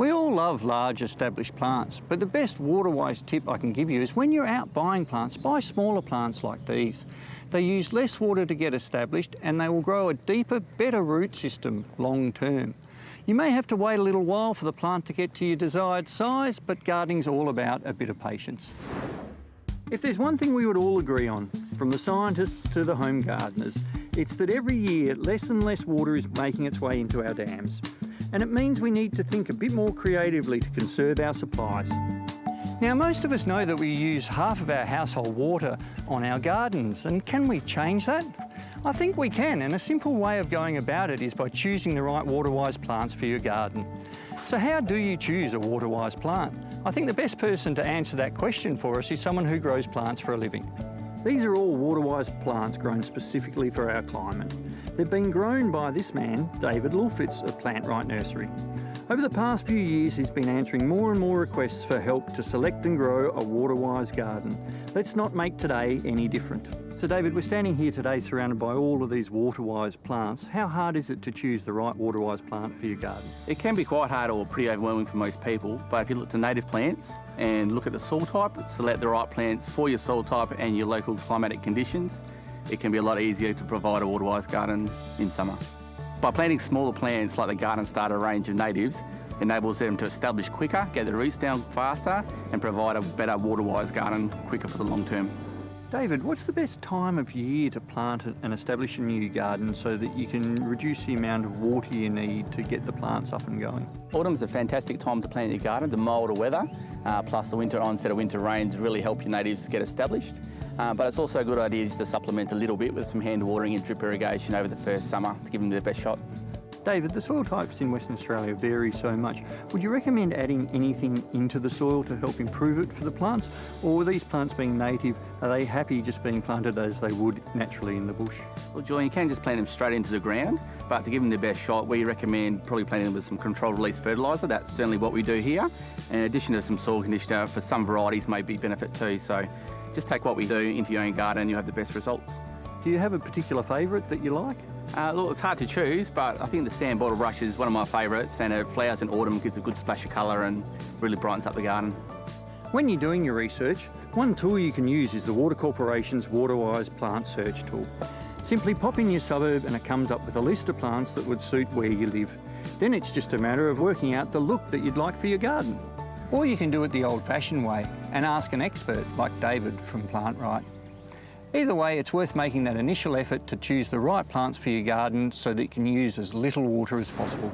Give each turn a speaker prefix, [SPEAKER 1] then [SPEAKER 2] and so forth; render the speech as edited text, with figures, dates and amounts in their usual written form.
[SPEAKER 1] We all love large established plants, but the best waterwise tip I can give you is when you're out buying plants, buy smaller plants like these. They use less water to get established and they will grow a deeper, better root system long term. You may have to wait a little while for the plant to get to your desired size, but gardening's all about a bit of patience. If there's one thing we would all agree on, from the scientists to the home gardeners, it's that every year less and less water is making its way into our dams. And it means we need to think a bit more creatively to conserve our supplies. Now, most of us know that we use half of our household water on our gardens, and can we change that? I think we can, and a simple way of going about it is by choosing the right water-wise plants for your garden. So how do you choose a water-wise plant? I think the best person to answer that question for us is someone who grows plants for a living. These are all water-wise plants grown specifically for our climate. They've been grown by this man, David Wolfe, of Plant Right Nursery. Over the past few years, he's been answering more and more requests for help to select and grow a water-wise garden. Let's not make today any different. So David, we're standing here today surrounded by all of these water-wise plants. How hard is it to choose the right water-wise plant for your garden?
[SPEAKER 2] It can be quite hard or pretty overwhelming for most people, but if you look to native plants and look at the soil type, select the right plants for your soil type and your local climatic conditions, it can be a lot easier to provide a water-wise garden in summer. By planting smaller plants like the garden starter range of natives, enables them to establish quicker, get the roots down faster and provide a better water-wise garden quicker for the long term.
[SPEAKER 1] David, what's the best time of year to plant and establish a new garden so that you can reduce the amount of water you need to get the plants up and going?
[SPEAKER 2] Autumn's a fantastic time to plant your garden. The milder weather, plus the onset of winter rains really help your natives get established. But it's also a good idea just to supplement a little bit with some hand watering and drip irrigation over the first summer to give them the best shot.
[SPEAKER 1] David, the soil types in Western Australia vary so much. Would you recommend adding anything into the soil to help improve it for the plants? Or with these plants being native, are they happy just being planted as they would naturally in the bush?
[SPEAKER 2] Well, Julian, you can just plant them straight into the ground, but to give them the best shot, we recommend probably planting them with some controlled release fertiliser. That's certainly what we do here. In addition to some soil conditioner, for some varieties may be benefit too. So just take what we do into your own garden and you'll have the best results.
[SPEAKER 1] Do you have a particular favourite that you like?
[SPEAKER 2] Look, it's hard to choose, but I think the sand bottle brush is one of my favourites, and it flowers in autumn, gives a good splash of colour and really brightens up the garden.
[SPEAKER 1] When you're doing your research, one tool you can use is the Water Corporation's Waterwise Plant Search tool. Simply pop in your suburb and it comes up with a list of plants that would suit where you live. Then it's just a matter of working out the look that you'd like for your garden. Or you can do it the old-fashioned way and ask an expert like David from Plant Right. Either way, it's worth making that initial effort to choose the right plants for your garden so that you can use as little water as possible.